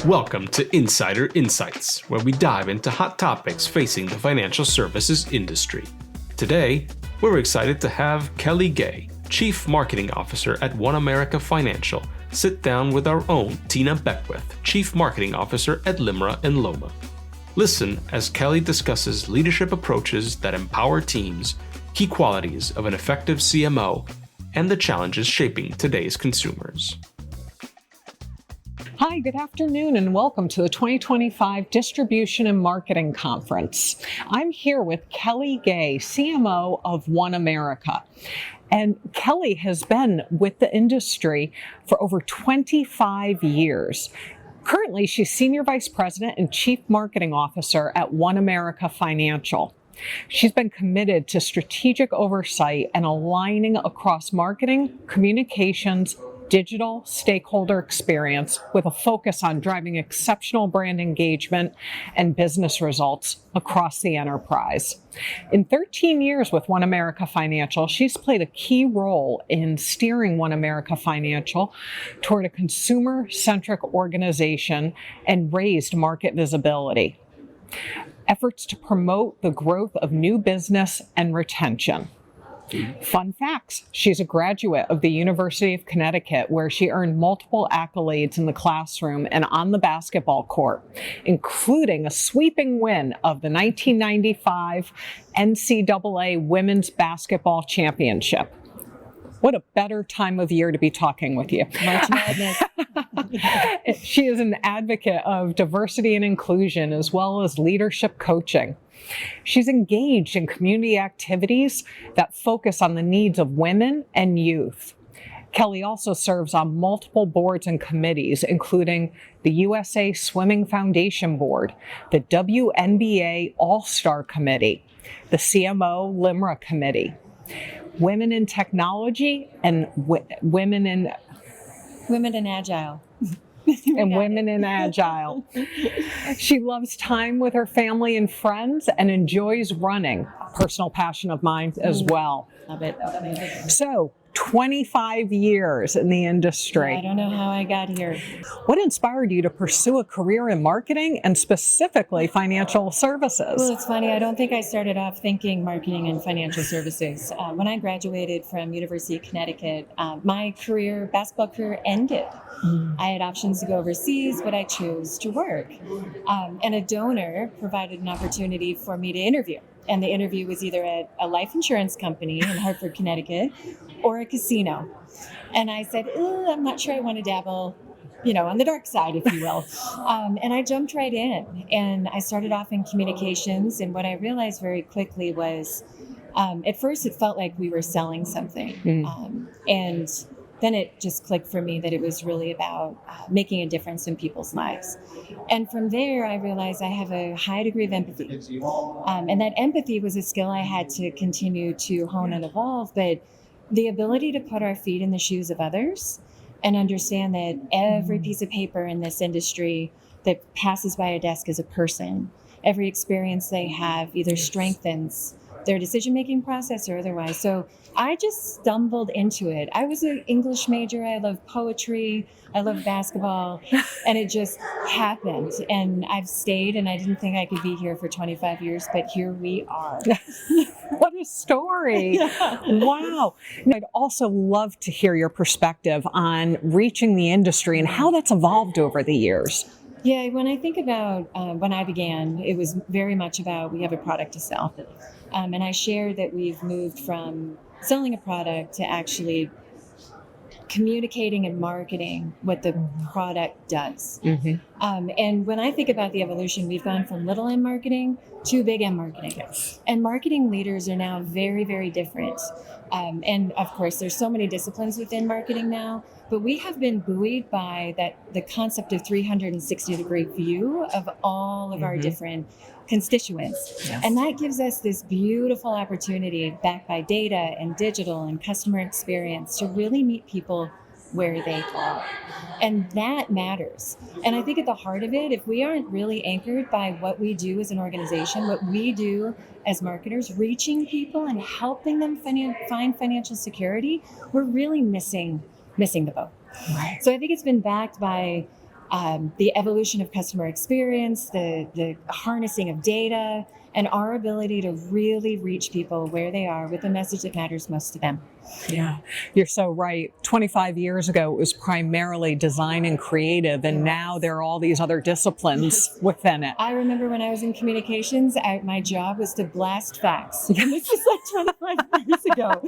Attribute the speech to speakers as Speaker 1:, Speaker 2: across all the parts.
Speaker 1: Welcome to Insider Insights, where we dive into hot topics facing the financial services industry. Today, we're excited to have Kelley Gay, Chief Marketing Officer at OneAmerica Financial, sit down with our own Tina Beckwith, Chief Marketing Officer at LIMRA and LOMA. Listen as Kelley discusses leadership approaches that empower teams, key qualities of an effective CMO, and the challenges shaping today's consumers.
Speaker 2: Hi, good afternoon, and welcome to the 2025 Distribution and Marketing Conference. I'm here with Kelley Gay, CMO of OneAmerica. And Kelley has been with the industry for over 25 years. Currently, she's Senior Vice President and Chief Marketing Officer at OneAmerica Financial. She's been committed to strategic oversight and aligning across marketing, communications, digital stakeholder experience with a focus on driving exceptional brand engagement and business results across the enterprise. In 13 years with OneAmerica Financial, she's played a key role in steering OneAmerica Financial toward a consumer-centric organization and raised market visibility. Efforts to promote the growth of new business and retention. Fun facts, she's a graduate of the University of Connecticut, where she earned multiple accolades in the classroom and on the basketball court, including a sweeping win of the 1995 NCAA Women's Basketball Championship. What a better time of year to be talking with you.
Speaker 3: March Madness.
Speaker 2: She is an advocate of diversity and inclusion as well as leadership coaching. She's engaged in community activities that focus on the needs of women and youth. Kelley also serves on multiple boards and committees, including the USA Swimming Foundation Board, the WNBA All-Star Committee, the CMO LIMRA Committee, Women in Technology, and Women in
Speaker 3: Agile.
Speaker 2: and Women in Agile. She loves time with her family and friends and enjoys running, a personal passion of mine as well.
Speaker 3: Love it.
Speaker 2: So, 25 years in the industry.
Speaker 3: I don't know how I got here.
Speaker 2: What inspired you to pursue a career in marketing and specifically financial services?
Speaker 3: Well, it's funny. I don't think I started off thinking marketing and financial services. When I graduated from University of Connecticut, my basketball career ended. I had options to go overseas, but I chose to work. And a donor provided an opportunity for me to interview. And the interview was either at a life insurance company in Hartford, Connecticut, or a casino. And I said, I'm not sure I want to dabble, on the dark side, if you will. And I jumped right in. And I started off in communications. And what I realized very quickly was, at first it felt like we were selling something. And then it just clicked for me that it was really about making a difference in people's lives. And from there, I realized I have a high degree of empathy. And that empathy was a skill I had to continue to hone and evolve. But the ability to put our feet in the shoes of others and understand that every piece of paper in this industry that passes by a desk is a person. Every experience they have either strengthens their decision-making process or otherwise. So I just stumbled into it. I was an English major. I love poetry. I love basketball. And it just happened. And I've stayed, and I didn't think I could be here for 25 years, but here we are.
Speaker 2: What a story. Yeah. Wow. I'd also love to hear your perspective on reaching the industry and how that's evolved over the years.
Speaker 3: Yeah, when I think about when I began, it was very much about we have a product to sell. And I shared that we've moved from selling a product to actually communicating and marketing what the product does. And when I think about the evolution, we've gone from little M marketing to big M marketing.
Speaker 2: Yes.
Speaker 3: And marketing leaders are now very, very different. And of course, there's so many disciplines within marketing now, but we have been buoyed by the concept of 360-degree view of all of our different constituents.
Speaker 2: Yes.
Speaker 3: And that gives us this beautiful opportunity backed by data and digital and customer experience to really meet people where they are. And that matters. And I think at the heart of it, if we aren't really anchored by what we do as an organization, what we do as marketers, reaching people and helping them find financial security, we're really missing the boat.
Speaker 2: Right.
Speaker 3: So I think it's been backed by the evolution of customer experience, the harnessing of data, and our ability to really reach people where they are with the message that matters most to them.
Speaker 2: Yeah, you're so right. 25 years ago, it was primarily design and creative, and now there are all these other disciplines within it.
Speaker 3: I remember when I was in communications, my job was to blast facts. And this was like 25 years ago.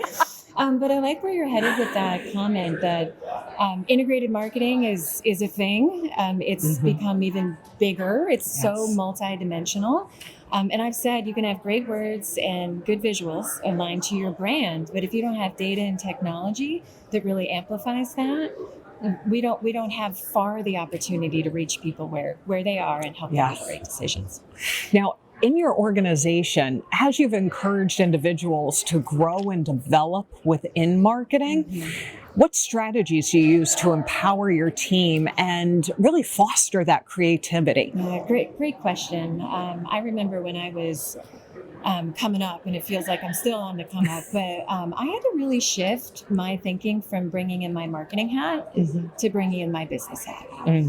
Speaker 3: But I like where you're headed with that comment that integrated marketing is a thing. It's become even bigger. It's so multidimensional. And I've said you can have great words and good visuals aligned to your brand, but if you don't have data and technology that really amplifies that, we don't have far the opportunity to reach people where they are and help them make the right decisions.
Speaker 2: Now, in your organization, as you've encouraged individuals to grow and develop within marketing, what strategies do you use to empower your team and really foster that creativity?
Speaker 3: Great question. I remember when I was coming up, and it feels like I'm still on the come up, but I had to really shift my thinking from bringing in my marketing hat to bringing in my business hat.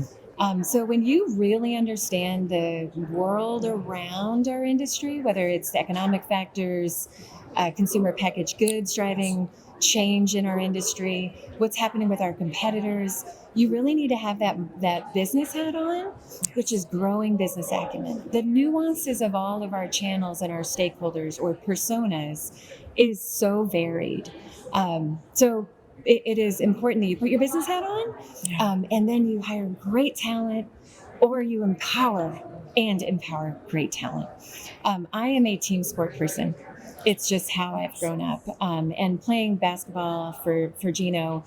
Speaker 3: So when you really understand the world around our industry, whether it's the economic factors, consumer packaged goods driving change in our industry, what's happening with our competitors, you really need to have that business hat on, which is growing business acumen. The nuances of all of our channels and our stakeholders or personas is so varied. So it is important that you put your business hat on, and then you hire great talent, or you empower great talent. I am a team sport person. It's just how I've grown up. And playing basketball for Gino,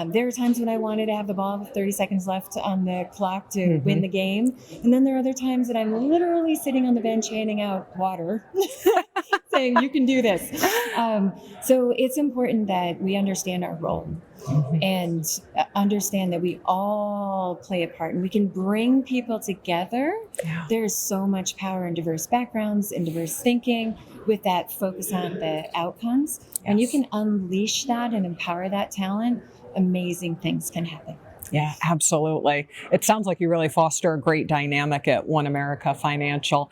Speaker 3: there are times when I wanted to have the ball with 30 seconds left on the clock to win the game. And then there are other times that I'm literally sitting on the bench handing out water, saying, you can do this. So it's important that we understand our role and understand that we all play a part and we can bring people together. There's so much power in diverse backgrounds and diverse thinking with that focus on the outcomes. And you can unleash that and empower that talent, amazing things can happen.
Speaker 2: Yeah, absolutely. It sounds like you really foster a great dynamic at OneAmerica Financial.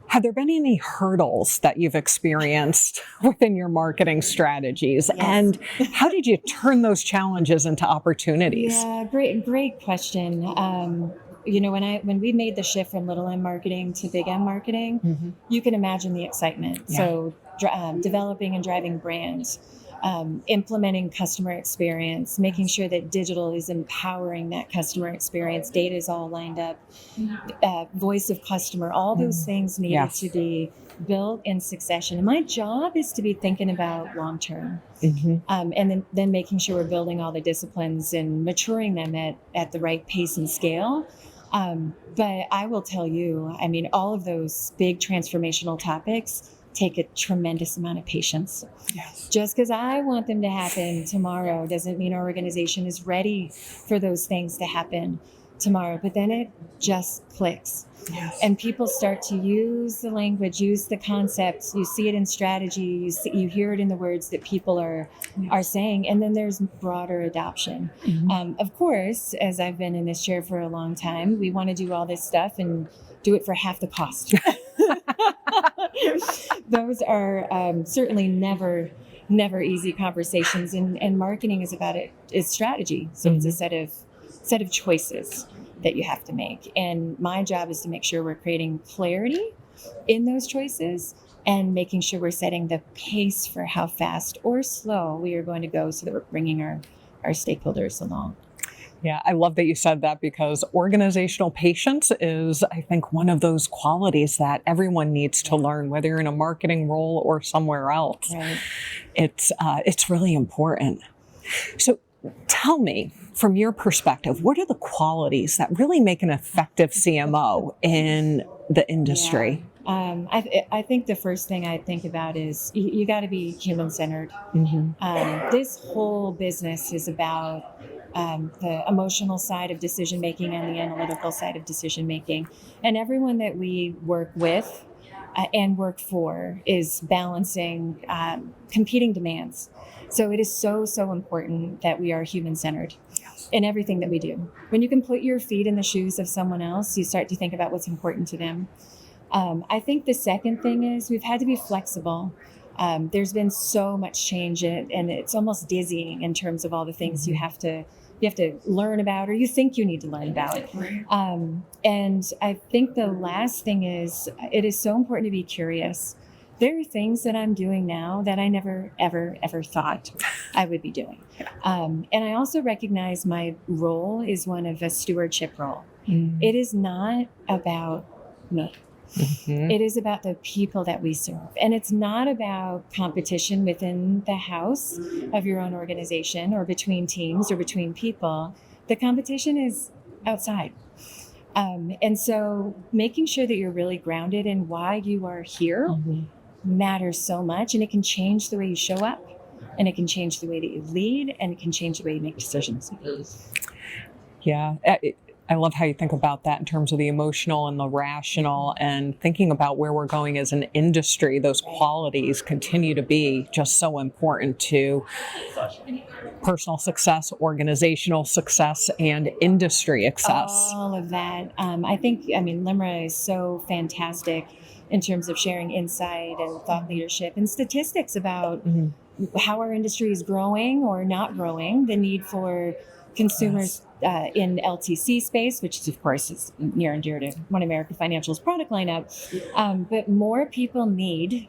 Speaker 2: Have there been any hurdles that you've experienced within your marketing strategies?
Speaker 3: Yes.
Speaker 2: And how did you turn those challenges into opportunities?
Speaker 3: Yeah, great question. When we made the shift from little M marketing to big M marketing, you can imagine the excitement.
Speaker 2: Yeah.
Speaker 3: So developing and driving brands, implementing customer experience, making sure that digital is empowering that customer experience, data is all lined up, voice of customer, all those things needed to be built in succession. And my job is to be thinking about long term, and then making sure we're building all the disciplines and maturing them at the right pace and scale. But I will tell you, all of those big transformational topics take a tremendous amount of patience.
Speaker 2: Yes.
Speaker 3: Just because I want them to happen tomorrow doesn't mean our organization is ready for those things to happen tomorrow. But then it just clicks.
Speaker 2: Yes.
Speaker 3: And people start to use the language, use the concepts. You see it in strategy. You hear it in the words that people are saying. And then there's broader adoption. Of course, as I've been in this chair for a long time, we want to do all this stuff and do it for half the cost. Those are certainly never easy conversations, and marketing is about it's strategy. So it's a set of choices that you have to make. And my job is to make sure we're creating clarity in those choices and making sure we're setting the pace for how fast or slow we are going to go so that we're bringing our stakeholders along.
Speaker 2: Yeah, I love that you said that, because organizational patience is, I think, one of those qualities that everyone needs to learn, whether you're in a marketing role or somewhere else.
Speaker 3: Right.
Speaker 2: It's really important. So tell me, from your perspective, what are the qualities that really make an effective CMO in the industry?
Speaker 3: I think the first thing I think about is you got to be human-centered. This whole business is about the emotional side of decision-making and the analytical side of decision-making. And everyone that we work with and work for is balancing competing demands. So it is so important that we are human-centered. in everything that we do. When you can put your feet in the shoes of someone else, you start to think about what's important to them. I think the second thing is we've had to be flexible. There's been so much change, and it's almost dizzying in terms of all the things you have to learn about, or you think you need to learn about. And I think the last thing is, it is so important to be curious. There are things that I'm doing now that I never, ever, ever thought I would be doing. And I also recognize my role is one of a stewardship role. It is not about me. It is about the people that we serve. And it's not about competition within the house of your own organization or between teams or between people. The competition is outside. And so making sure that you're really grounded in why you are here matters so much. And it can change the way you show up, and it can change the way that you lead, and it can change the way you make decisions.
Speaker 2: Yeah. I love how you think about that in terms of the emotional and the rational, and thinking about where we're going as an industry. Those qualities continue to be just so important to personal success, organizational success, and industry success.
Speaker 3: All of that. I think LIMRA is so fantastic in terms of sharing insight and thought leadership and statistics about how our industry is growing or not growing, the need for consumers in LTC space, which of course is near and dear to OneAmerica Financial's product lineup. But more people need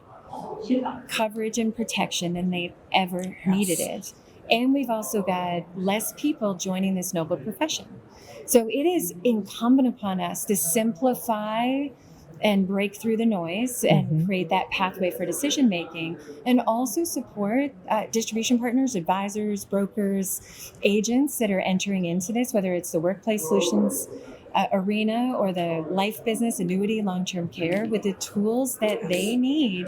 Speaker 3: coverage and protection than they've ever needed it. And we've also got less people joining this noble profession. So it is incumbent upon us to simplify and break through the noise and create that pathway for decision making, and also support distribution partners, advisors, brokers, agents that are entering into this, whether it's the workplace solutions arena or the life business, annuity, long-term care, with the tools that they need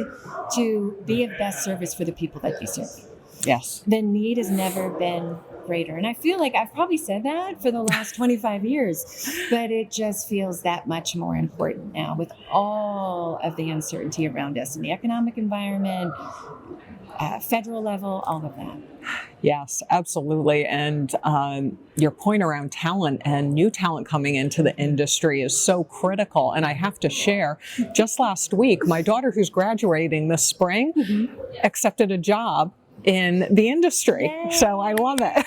Speaker 3: to be of best service for the people that they serve.
Speaker 2: Yes.
Speaker 3: The need has never been greater. And I feel like I've probably said that for the last 25 years, but it just feels that much more important now with all of the uncertainty around us in the economic environment, federal level, all of that.
Speaker 2: Yes, absolutely. And your point around talent and new talent coming into the industry is so critical. And I have to share, just last week, my daughter, who's graduating this spring, accepted a job in the industry. Yay. So I love it.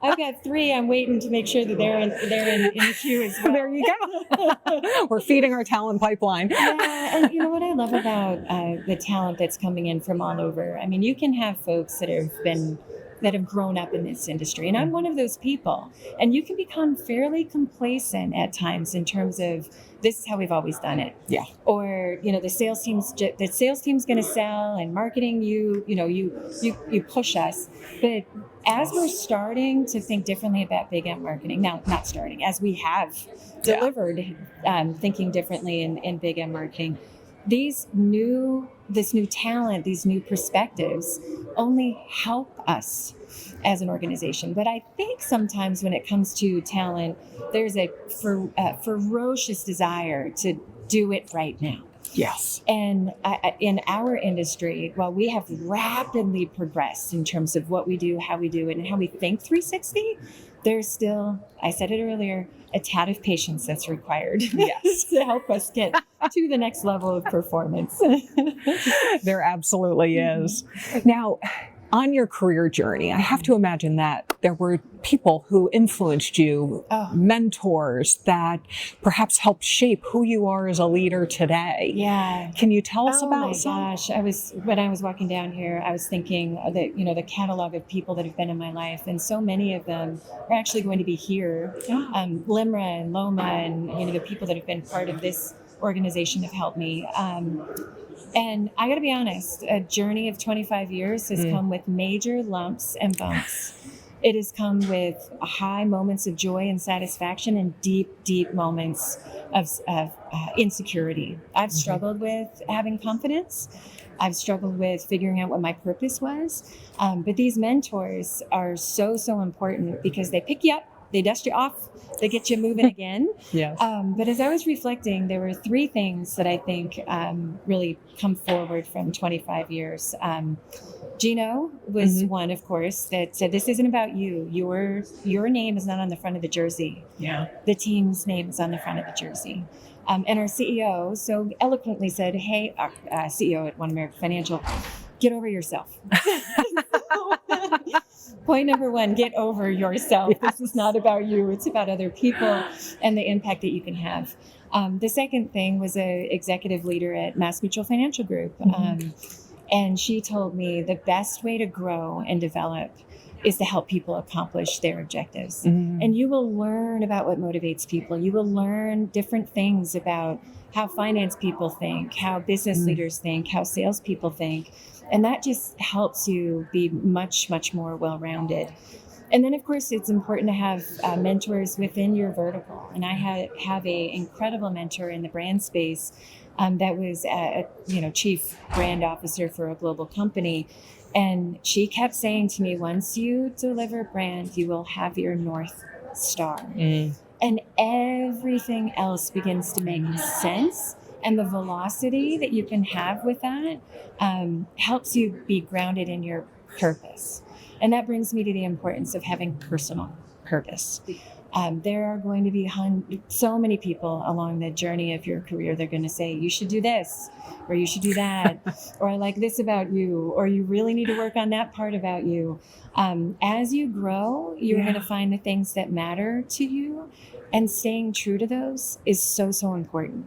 Speaker 3: I've got 3. I'm waiting to make sure that they're in the queue as well.
Speaker 2: There you go. We're feeding our talent pipeline.
Speaker 3: Yeah, and you know what I love about the talent that's coming in from all over? I mean, you can have folks that have grown up in this industry, and I'm one of those people. And you can become fairly complacent at times in terms of, this is how we've always done it.
Speaker 2: Yeah.
Speaker 3: Or, the sales team's going to sell, and marketing, you push us. But as we're starting to think differently about big M marketing, now not starting, as we have delivered thinking differently in big M marketing, this new talent, these new perspectives only help us as an organization. But I think sometimes when it comes to talent, there's a ferocious desire to do it right now.
Speaker 2: Yes.
Speaker 3: And in our industry, while we have rapidly progressed in terms of what we do, how we do it, and how we think 360, there's still, I said it earlier, a tad of patience that's required to help us get to the next level of performance.
Speaker 2: There absolutely is. Now, on your career journey, I have to imagine that there were people who influenced you, mentors that perhaps helped shape who you are as a leader today.
Speaker 3: Yeah.
Speaker 2: Can you tell us about some?
Speaker 3: Oh my gosh. When I was walking down here, I was thinking that, the catalog of people that have been in my life, and so many of them are actually going to be here. LIMRA and LOMA and, the people that have been part of this organization have helped me. And I got to be honest, a journey of 25 years has come with major lumps and bumps. It has come with high moments of joy and satisfaction and deep, deep moments of insecurity. I've struggled with having confidence. I've struggled with figuring out what my purpose was. But these mentors are so, so important because they pick you up they dust you off, they get you moving again.
Speaker 2: Yes.
Speaker 3: But as I was reflecting, there were three things that I think really come forward from 25 years. Gino was one, of course, that said, this isn't about you. Your name is not on the front of the jersey.
Speaker 2: Yeah.
Speaker 3: The team's name is on the front of the jersey. And our CEO so eloquently said, hey, CEO at OneAmerica Financial, get over yourself. Point number one, get over yourself. Yes. This is not about you. It's about other people and the impact that you can have. The second thing was an executive leader at Mass Mutual Financial Group. And she told me the best way to grow and develop is to help people accomplish their objectives. And you will learn about what motivates people. You will learn different things about how finance people think, how business leaders think, how salespeople think. And that just helps you be much, much more well-rounded. And then, of course, it's important to have mentors within your vertical. And I have an incredible mentor in the brand space that was a chief brand officer for a global company. And she kept saying to me, once you deliver brand, you will have your North Star. And everything else begins to make sense. And the velocity that you can have with that helps you be grounded in your purpose. And that brings me to the importance of having personal purpose. There are going to be so many people along the journey of your career. They're going to say, you should do this, or you should do that, or I like this about you, or you really need to work on that part about you. As you grow, you're going to find the things that matter to you, and staying true to those is so, so important.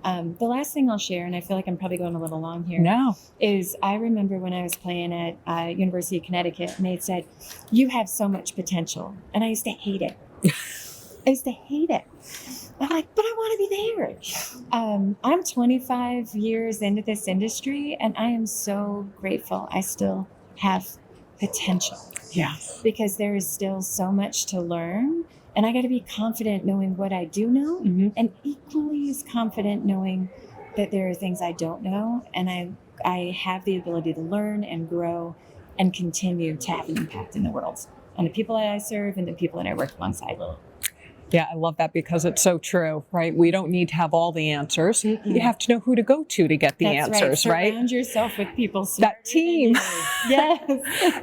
Speaker 3: The last thing I'll share, and I feel like I'm probably going a little long here, is I remember when I was playing at University of Connecticut, and they said, you have so much potential. And I used to hate it. I'm like, but I want to be there. I'm 25 years into this industry, and I am so grateful I still have potential.
Speaker 2: Yeah.
Speaker 3: Because there is still so much to learn. And I got to be confident knowing what I do know, and equally as confident knowing that there are things I don't know. And I have the ability to learn and grow and continue to have an impact in the world on the people that I serve and the people that I work alongside.
Speaker 2: Yeah, I love that because it's so true, right? We don't need to have all the answers. You have to know who to go to get the answers, right?
Speaker 3: Surround yourself with people.
Speaker 2: That team.
Speaker 3: Yes.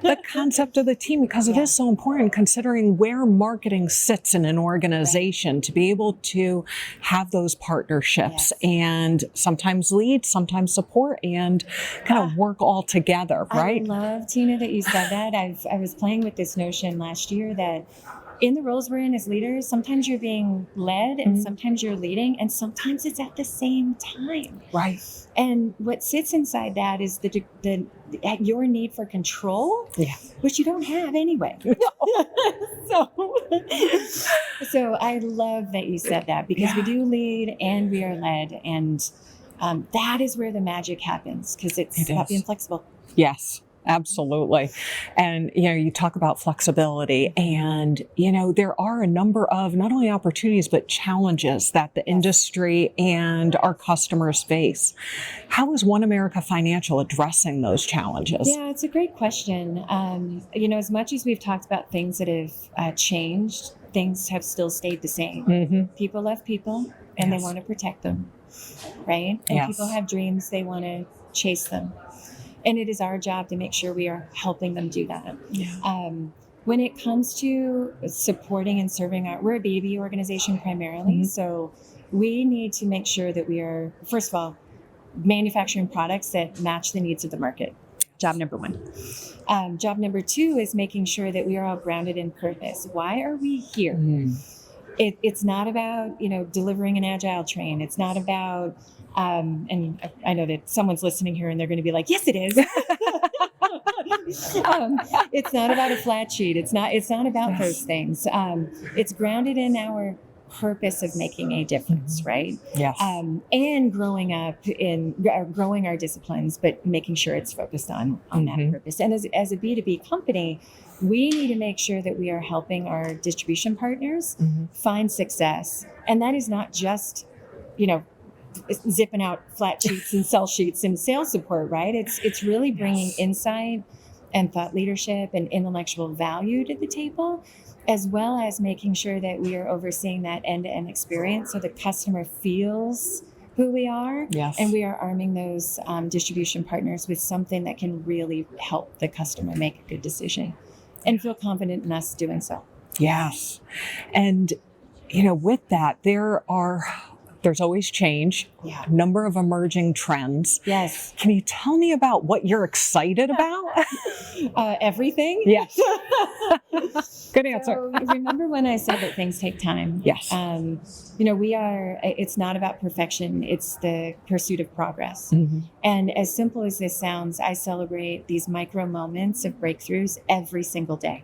Speaker 2: The concept of the team, because it is so important considering where marketing sits in an organization to be able to have those partnerships and sometimes lead, sometimes support, and kind of work all together, right?
Speaker 3: I love, Tina, that you said that. I was playing with this notion last year that in the roles we're in as leaders, sometimes you're being led and sometimes you're leading, and sometimes it's at the same time.
Speaker 2: Right.
Speaker 3: And what sits inside that is your need for control, which you don't have anyway. So I love that you said that, because we do lead and we are led, and that is where the magic happens, because it's about being flexible.
Speaker 2: Yes. Absolutely. And, you talk about flexibility, and, there are a number of not only opportunities, but challenges that the industry and our customers face. How is OneAmerica Financial addressing those challenges?
Speaker 3: Yeah, it's a great question. As much as we've talked about things that have changed, things have still stayed the same. People love people, and they want to protect them, right? And people have dreams, they want to chase them. And it is our job to make sure we are helping them do that. When it comes to supporting and serving we're a B2B organization primarily, so we need to make sure that we are, first of all, manufacturing products that match the needs of the market. Job number one. Job number two is making sure that we are all grounded in purpose. Why are we here? It's not about, delivering an agile train. It's not about, and I know that someone's listening here and they're going to be like, yes, it is. It's not about a flat sheet. It's not about those things. It's grounded in our purpose of making a difference, right?
Speaker 2: Yes.
Speaker 3: And growing our disciplines, but making sure it's focused on that purpose. And as a B2B company, we need to make sure that we are helping our distribution partners find success. And that is not just, zipping out flat sheets and sell sheets and sales support, right? It's really bringing insight and thought leadership and intellectual value to the table, as well as making sure that we are overseeing that end-to-end experience so the customer feels who we are.
Speaker 2: Yes.
Speaker 3: And we are arming those distribution partners with something that can really help the customer make a good decision and feel confident in us doing so.
Speaker 2: Yes. And, with that, there's always change,
Speaker 3: Yeah.
Speaker 2: a number of emerging trends.
Speaker 3: Yes.
Speaker 2: Can you tell me about what you're excited about?
Speaker 3: Everything?
Speaker 2: Yes. Good answer.
Speaker 3: So remember when I said that things take time?
Speaker 2: Yes.
Speaker 3: It's not about perfection, it's the pursuit of progress.
Speaker 2: Mm-hmm.
Speaker 3: And as simple as this sounds, I celebrate these micro moments of breakthroughs every single day.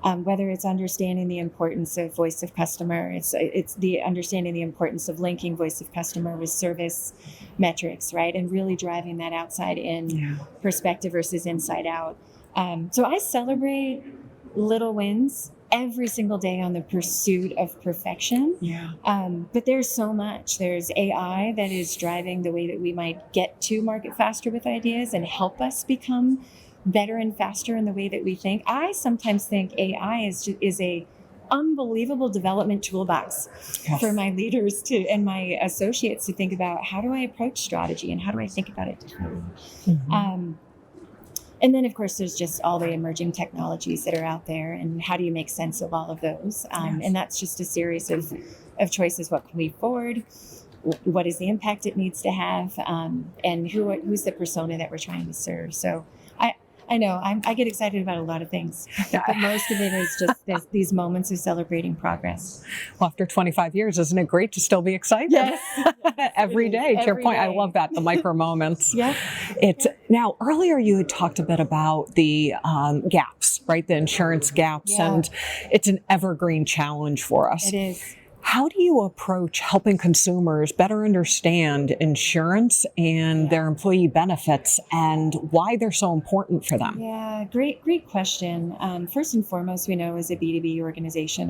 Speaker 3: Whether it's understanding the importance of voice of customer, it's the understanding the importance of linking voice of customer with service metrics, right? And really driving that outside in perspective versus inside out. So I celebrate little wins every single day on the pursuit of perfection.
Speaker 2: Yeah.
Speaker 3: But there's so much. There's AI that is driving the way that we might get to market faster with ideas and help us become better and faster in the way that we think. I sometimes think AI is a unbelievable development toolbox for my leaders and my associates to think about, how do I approach strategy and how do I think about it differently?
Speaker 2: Mm-hmm.
Speaker 3: And then, of course, there's just all the emerging technologies that are out there, and how do you make sense of all of those? And that's just a series of choices. What can we forward? What is the impact it needs to have? And who's the persona that we're trying to serve? So I know I get excited about a lot of things, but most of it is just these moments of celebrating progress.
Speaker 2: Well, after 25 years, isn't it great to still be excited?
Speaker 3: Yes.
Speaker 2: Every day, to your
Speaker 3: Every
Speaker 2: point. I
Speaker 3: day.
Speaker 2: love that, the micro moments.
Speaker 3: Yeah.
Speaker 2: Now, earlier you had talked a bit about the gaps, right? The insurance gaps, and it's an evergreen challenge for us.
Speaker 3: It is.
Speaker 2: How do you approach helping consumers better understand insurance and their employee benefits and why they're so important for them?
Speaker 3: Yeah, great question. First and foremost, we know as a B2B organization,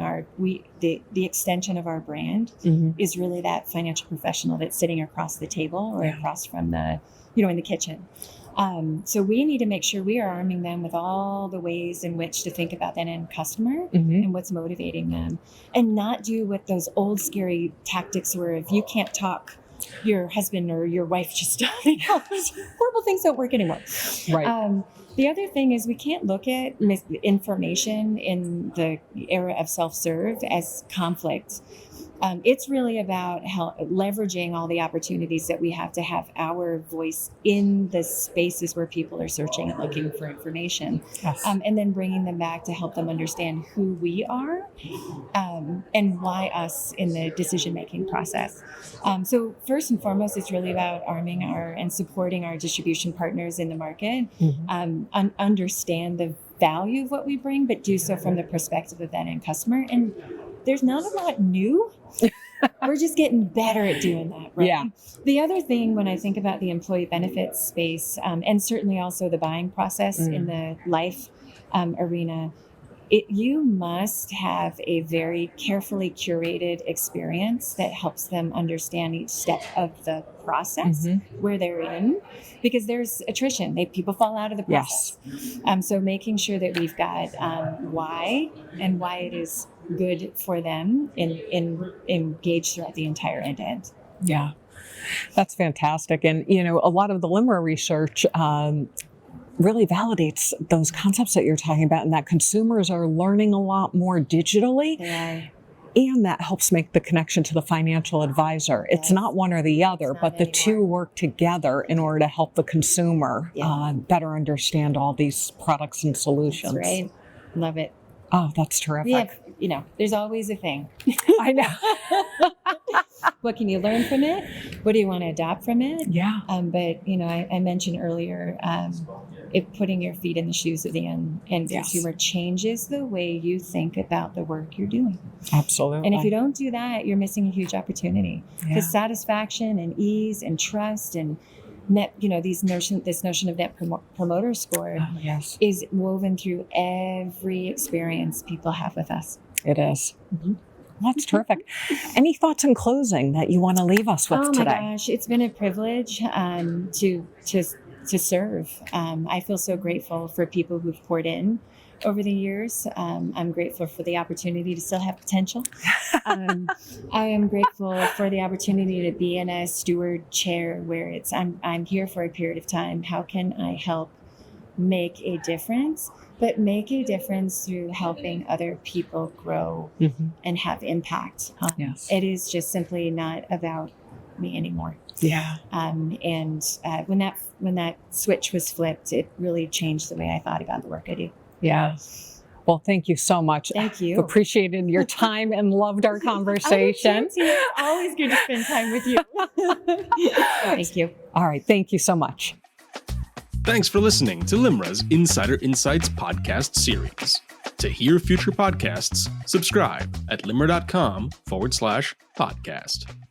Speaker 3: the extension of our brand is really that financial professional that's sitting across the table or across from in the kitchen. So we need to make sure we are arming them with all the ways in which to think about that end customer and what's motivating them, and not do what those old scary tactics were. If you can't talk, your husband or your wife just horrible things don't work anymore.
Speaker 2: Right.
Speaker 3: The other thing is we can't look at information in the era of self-serve as conflict. It's really about leveraging all the opportunities that we have to have our voice in the spaces where people are searching and looking for information, and then bringing them back to help them understand who we are and why us in the decision-making process. So first and foremost, it's really about arming and supporting our distribution partners in the market, understand the value of what we bring, but do so from the perspective of that end customer. And there's not a lot new. We're just getting better at doing that, right?
Speaker 2: Yeah.
Speaker 3: The other thing, when I think about the employee benefits space, and certainly also the buying process in the life arena, you must have a very carefully curated experience that helps them understand each step of the process where they're in, because there's attrition. People fall out of the process.
Speaker 2: Yes.
Speaker 3: So making sure that we've got why it is good for them and engaged throughout the entire end-to-end.
Speaker 2: Yeah, that's fantastic. And, a lot of the LIMRA research really validates those concepts that you're talking about, and that consumers are learning a lot more digitally. And that helps make the connection to the financial advisor. It's not one or the other, but the two work together in order to help the consumer better understand all these products and solutions.
Speaker 3: That's right. Love it.
Speaker 2: Oh, that's terrific.
Speaker 3: There's always a thing.
Speaker 2: I know.
Speaker 3: What can you learn from it? What do you want to adopt from it?
Speaker 2: Yeah.
Speaker 3: But I mentioned earlier, putting your feet in the shoes of the end consumer changes the way you think about the work you're doing.
Speaker 2: Absolutely.
Speaker 3: And if you don't do that, you're missing a huge opportunity. Because satisfaction and ease and trust and this notion of net promoter score is woven through every experience people have with us.
Speaker 2: It is. That's terrific. Any thoughts in closing that you want to leave us with today?
Speaker 3: Oh my gosh, it's been a privilege to serve. I feel so grateful for people who've poured in over the years. I'm grateful for the opportunity to still have potential. I am grateful for the opportunity to be in a steward chair where I'm here for a period of time. How can I help make a difference, but make a difference through helping other people grow and have impact?
Speaker 2: Yes.
Speaker 3: It is just simply not about me anymore.
Speaker 2: Yeah.
Speaker 3: And when that switch was flipped, it really changed the way I thought about the work I do.
Speaker 2: Yeah. Well, thank you so much.
Speaker 3: Thank you.
Speaker 2: I've appreciated your time and loved our conversation.
Speaker 3: It's always good to spend time with you. Thank you.
Speaker 2: All right. Thank you so much.
Speaker 1: Thanks for listening to LIMRA's Insider Insights podcast series. To hear future podcasts, subscribe at limra.com/podcast.